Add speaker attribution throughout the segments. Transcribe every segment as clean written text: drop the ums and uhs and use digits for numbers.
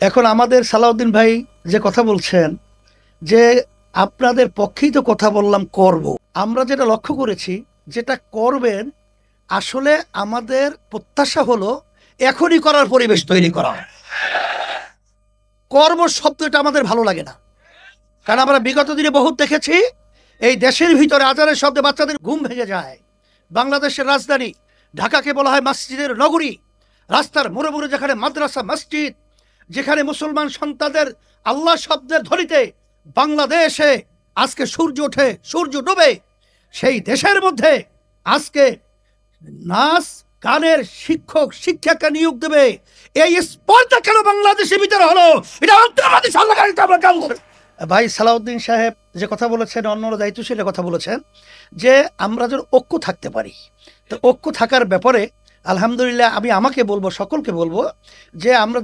Speaker 1: এখন আমাদের সালাউদ্দিন ভাই যে কথা বলছেন যে আপনাদের পক্ষেই তো কথা বললাম করব, আমরা যেটা লক্ষ্য করেছি যেটা করবেন, আসলে আমাদের প্রত্যাশা হলো এখনই করার পরিবেশ তৈরি করা। কর্ম শব্দটা আমাদের ভালো লাগে না, কারণ আমরা বিগত দিনে বহুত দেখেছি এই দেশের ভিতরে আজানের শব্দে বাচ্চাদের ঘুম ভেঙে যায়। বাংলাদেশের রাজধানী ঢাকাকে বলা হয় মসজিদের নগরী। রাস্তার মোড়ে মোড়ে যেখানে মাদ্রাসা মসজিদ, যেখানে মুসলমান সন্তানদের আল্লাহ শব্দের ধ্বনিতে বাংলাদেশে আজকে সূর্য ওঠে সূর্য ডুবে, সেই দেশের মধ্যে আজকে নাচ গানের শিক্ষক শিক্ষাকে নিয়োগ দেবে, এই স্পর্ধা কেন বাংলাদেশের ভিতরে হলো? এটা অন্তর্বাদী সরকারিতে আমরা কাম করি। ভাই সালাউদ্দিন সাহেব যে কথা বলেছেন, অন্যরা দায়িত্বশীল কথা বলেছেন যে আমরা যেন ঐক্য থাকতে পারি। তো ঐক্য থাকার ব্যাপারে আলহামদুলিল্লাহ আমি আমাকে বলবো, সকলকে বলবো যে আমরা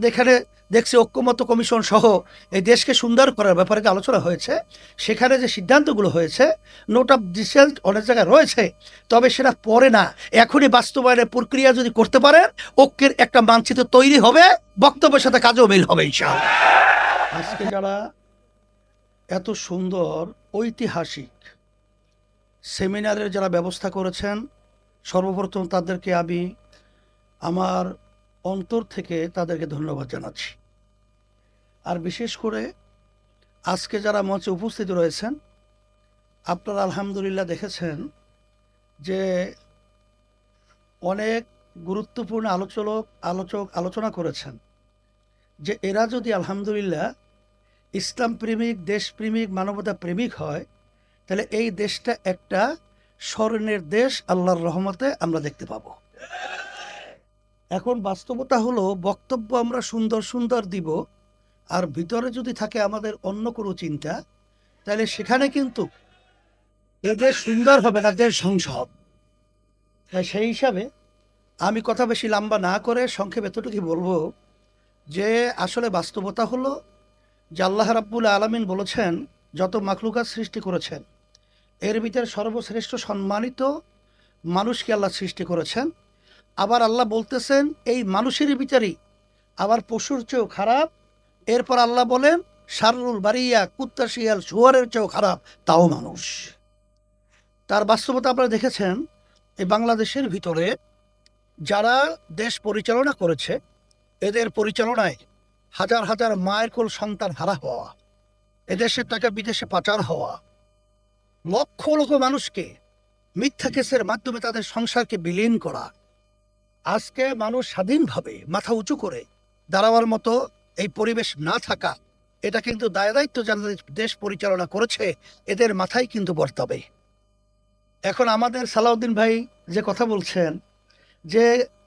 Speaker 1: দেখছি ঐক্যমত্য কমিশন সহ এই দেশকে সুন্দর করার ব্যাপারে যে আলোচনা হয়েছে, সেখানে যে সিদ্ধান্তগুলো হয়েছে, নোট অফ ডিসেন্ট অনেক জায়গায় রয়েছে, তবে সেটা পরে না, এখনই বাস্তবায়নের প্রক্রিয়া যদি করতে পারেন ঐক্যের একটা মানচিত্র তৈরি হবে, বক্তব্যের সাথে কাজও মিল হবে ইনশাআল্লাহ। আজকে যারা এত সুন্দর ঐতিহাসিক সেমিনারের যারা ব্যবস্থা করেছেন, সর্বপ্রথম তাদেরকে আমি আমার অন্তর থেকে তাদেরকে ধন্যবাদ জানাচ্ছি। আর বিশেষ করে আজকে যারা মঞ্চে উপস্থিত রয়েছেন, আপনারা আলহামদুলিল্লাহ দেখেছেন যে অনেক গুরুত্বপূর্ণ আলোচক আলোচনা করেছেন যে এরা যদি আলহামদুলিল্লাহ ইসলাম প্রেমিক, দেশপ্রেমিক, মানবতা প্রেমিক হয়, তাহলে এই দেশটা একটা স্বর্ণের দেশ আল্লাহর রহমতে আমরা দেখতে পাব। এখন বাস্তবতা হলো বক্তব্য আমরা সুন্দর সুন্দর দিব, আর ভিতরে যদি থাকে আমাদের অন্য কোনো চিন্তা, তাহলে সেখানে কিন্তু এদের সুন্দর হবে না, দেশ ধ্বংস হবে। তাই সেই হিসাবে আমি কথা বেশি লম্বা না করে সংক্ষেপে এতটুকু বলবো যে আসলে বাস্তবতা হলো যে আল্লাহ রাব্বুল আলামিন বলেছেন যত মাখলুকাত সৃষ্টি করেছেন এর ভিতরে সর্বশ্রেষ্ঠ সম্মানিত মানুষকে আল্লাহ সৃষ্টি করেছেন। আবার আল্লাহ বলতেছেন এই মানুষের ভিতরেই আবার পশুর চেয়েও খারাপ। এরপর আল্লাহ বলেন শাররুল বারিয়া, কুত্তা শিয়াল শুয়ারের চেয়েও খারাপ তাও মানুষ। তার বাস্তবতা আপনারা দেখেছেন এই বাংলাদেশের ভিতরে যারা দেশ পরিচালনা করেছে, এদের পরিচালনায় হাজার হাজার মায়ের কোল সন্তান হারা হওয়া, এদেশের টাকা বিদেশে পাচার হওয়া, লক্ষ লক্ষ মানুষকে মিথ্যা কেসের মাধ্যমে তাদের সংসারকে বিলীন করা, আজকে মানুষ স্বাধীনভাবে মাথা উঁচু করে দাঁড়াবার মতো এই পরিবেশ না থাকা, এটা কিন্তু দায়িত্ব যারা দেশ পরিচালনা করেছে এদের মাথায় কিন্তু বর্তাবে। এখন আমাদের সালাউদ্দিন ভাই যে কথা বলছেন যে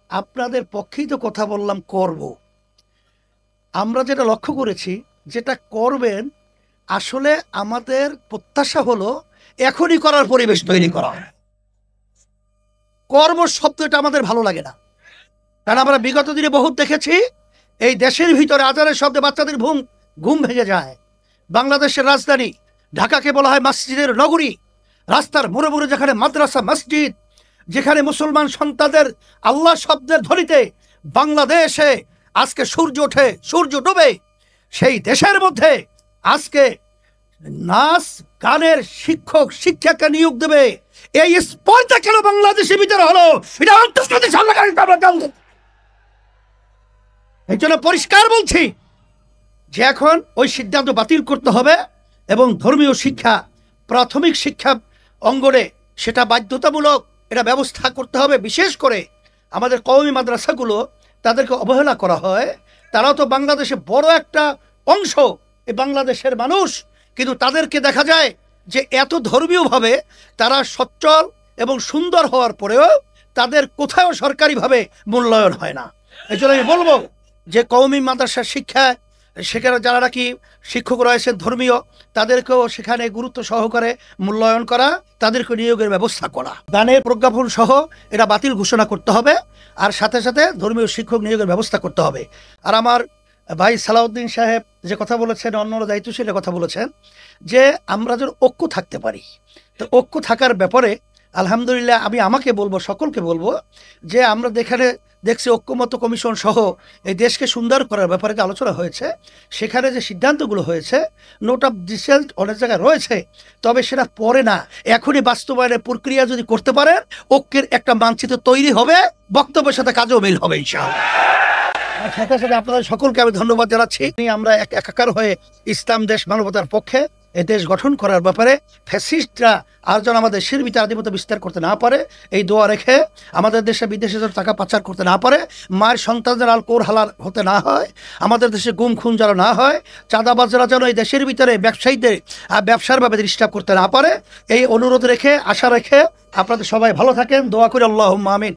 Speaker 1: আপনাদের পক্ষেই তো কথা বললাম করব, আমরা যেটা লক্ষ্য করেছি যেটা করবেন, আসলে আমাদের প্রত্যাশা হলো এখনই করার পরিবেশ তৈরি করা। কর্ম শব্দটা আমাদের ভালো লাগে না, কারণ আমরা বিগত দিনে বহুত দেখেছি এই দেশের ভিতরে আজানের শব্দে বাচ্চাদের ঘুম ভেঙে যায়। বাংলাদেশের রাজধানী ঢাকাকে বলা হয় মসজিদের নগরী। রাস্তার মোড়ে মোড়ে যেখানে মাদ্রাসা মসজিদ, যেখানে মুসলমান সন্তানদের আল্লাহ শব্দের ধ্বনিতে বাংলাদেশে আজকে সূর্য ওঠে সূর্য ডুবে, সেই দেশের মধ্যে আজকে নাচ গানের শিক্ষক শিক্ষাকে নিয়োগ দেবে, এই স্পর্ধা কেন বাংলাদেশের ভিতরে হলো? এটা অন্তর্বাদী সরকারিতে আমরা কাম করি। এই জন্য পরিষ্কার বলছি যে এখন ওই সিদ্ধান্ত বাতিল করতে হবে এবং ধর্মীয় শিক্ষা, প্রাথমিক শিক্ষা অঙ্গনে সেটা বাধ্যতামূলক, এটা ব্যবস্থা করতে হবে। বিশেষ করে আমাদের কওমি মাদ্রাসাগুলো তাদেরকে অবহেলা করা হয়। তারাও তো বাংলাদেশে বড় একটা অংশ এই বাংলাদেশের মানুষ, কিন্তু তাদেরকে দেখা যায় যে এত ধর্মীয়ভাবে তারা সচ্ছল এবং সুন্দর হওয়ার পরেও তাদের কোথাও সরকারিভাবে মূল্যায়ন হয় না। এই জন্য আমি বলবো যে কওমি মাদ্রাসার শিক্ষা, সেখানে যারা নাকি শিক্ষক রয়েছেন ধর্মীয়, তাদেরকেও সেখানে গুরুত্ব সহকারে মূল্যায়ন করা, তাদেরকে নিয়োগের ব্যবস্থা করা, গানের প্রজ্ঞাপন সহ এটা বাতিল ঘোষণা করতে হবে, আর সাথে সাথে ধর্মীয় শিক্ষক নিয়োগের ব্যবস্থা করতে হবে। আর আমার ভাই সালাউদ্দিন সাহেব যে কথা বলেছেন, অন্যরা দায়িত্বশীল কথা বলেছেন যে আমরা যেন ঐক্য থাকতে পারি। তো ঐক্য থাকার ব্যাপারে আলহামদুলিল্লাহ আমি আমাকে বলবো, সকলকে বলবো যে আমরা দেখছি ঐক্যমত্য কমিশন সহ এই দেশকে সুন্দর করার ব্যাপারে যে আলোচনা হয়েছে, সেখানে যে সিদ্ধান্তগুলো হয়েছে, নোট অফ ডিসেন্ট অনেক জায়গায় রয়েছে, তবে সেটা পরে না, এখনই বাস্তবায়নের প্রক্রিয়া যদি করতে পারেন, ঐক্যের একটা মানচিত্র তৈরি হবে, বক্তব্যের সাথে কাজও মিল হবে ইনশাআল্লাহ। সাথে সাথে আপনাদের সকলকে আমি ধন্যবাদ জানাচ্ছি। আমরা একাকার হয়ে ইসলাম দেশ মানবতার পক্ষে এই দেশ গঠন করার ব্যাপারে ফ্যাসিস্টরা আর যেন আমাদের দেশের ভিতরে আধিপত্য বিস্তার করতে না পারে, এই দোয়া রেখে আমাদের দেশে বিদেশে যেন টাকা পাচার করতে না পারে, মায়ের সন্তানদের আলকোর হালাল হতে না হয়, আমাদের দেশে গুম খুন যেন না হয়, চাঁদাবাজরা যেন এই দেশের ভিতরে ব্যবসায়ীদের ব্যবসার ভাবে ডিস্টার্ব করতে না পারে, এই অনুরোধ রেখে আশা রেখে আপনাদের সবাই ভালো থাকেন, দোয়া করি। আল্লাহুম্মা আমিন।